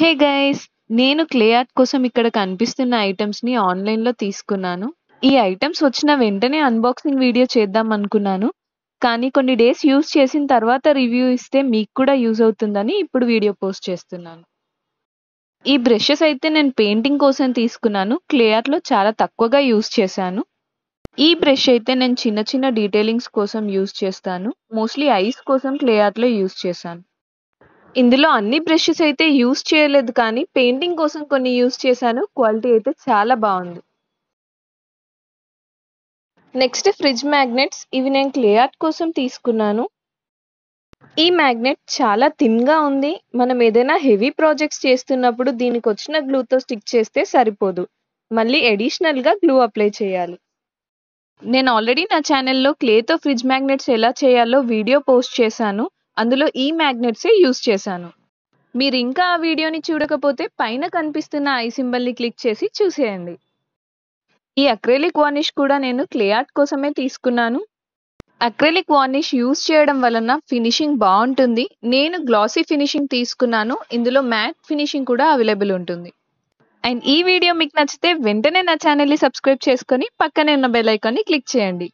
Hey guys, నేను clay art కోసం ఇక్కడ కనిపిస్తున్న ఐటమ్స్ ని ఆన్లైన్ లో తీసుకున్నాను. ఈ ఐటమ్స్ వచ్చిన వెంటనే అన్బాక్సింగ్ వీడియో చేద్దాం అనుకున్నాను. కానీ కొన్ని డేస్ యూజ్ చేసిన తర్వాత రివ్యూ ఇస్తే మీకు కూడా యూజ్ అవుతుందని ఇప్పుడు వీడియో పోస్ట్ చేస్తున్నాను. ఈ బ్రషెస్ అయితే నేను పెయింటింగ్ కోసం తీసుకున్నాను. క్లే ఆర్ట్ లో చాలా తక్కువగా యూజ్ చేశాను. ఈ బ్రష్ అయితే నేను చిన్న చిన్న డీటెయిలింగ్స్ కోసం యూజ్ చేస్తాను. మోస్ట్లీ ఐస్ కోసం క్లే ఆర్ట్ లో యూజ్ చేశాను. ఇందులో అన్ని బ్రషెస్ అయితే యూజ్ చేయలేదు, కానీ పెయింటింగ్ కోసం కొన్ని యూజ్ చేశాను. క్వాలిటీ అయితే చాలా బాగుంది. Next fridge magnets. ఇవి నేను క్లే ఆర్ట్ కోసం తీసుకున్నాను. ఈ మ్యాగ్నెట్ చాలా థిన్ గా ఉంది. మనం ఏదైనా హెవీ ప్రాజెక్ట్స్ చేస్తున్నప్పుడు దీనికి వచ్చిన గ్లూతో స్టిక్ చేస్తే సరిపోదు, మళ్ళీ అడిషనల్ గా గ్లూ అప్లై చేయాలి. నేను ఆల్రెడీ నా ఛానల్లో క్లేతో ఫ్రిడ్జ్ మ్యాగ్నెట్స్ ఎలా చేయాలో వీడియో పోస్ట్ చేశాను. అందులో ఈ మ్యాగ్నెట్సే యూజ్ చేశాను. మీరు ఇంకా ఆ వీడియోని చూడకపోతే పైన కనిపిస్తున్న ఐ సింబల్ని క్లిక్ చేసి చూసేయండి. ఈ అక్రిలిక్ వార్నిష్ కూడా నేను క్లే ఆర్ట్ కోసమే తీసుకున్నాను. అక్రిలిక్ వార్నిష్ యూజ్ చేయడం వలన ఫినిషింగ్ బాగుంటుంది. నేను గ్లాసీ ఫినిషింగ్ తీసుకున్నాను. ఇందులో మ్యాట్ ఫినిషింగ్ కూడా అవైలబుల్ ఉంటుంది. అండ్ ఈ వీడియో మీకు నచ్చితే వెంటనే నా ఛానల్ని సబ్స్క్రైబ్ చేసుకొని పక్కనే ఉన్న బెల్ ఐకాన్ని క్లిక్ చేయండి.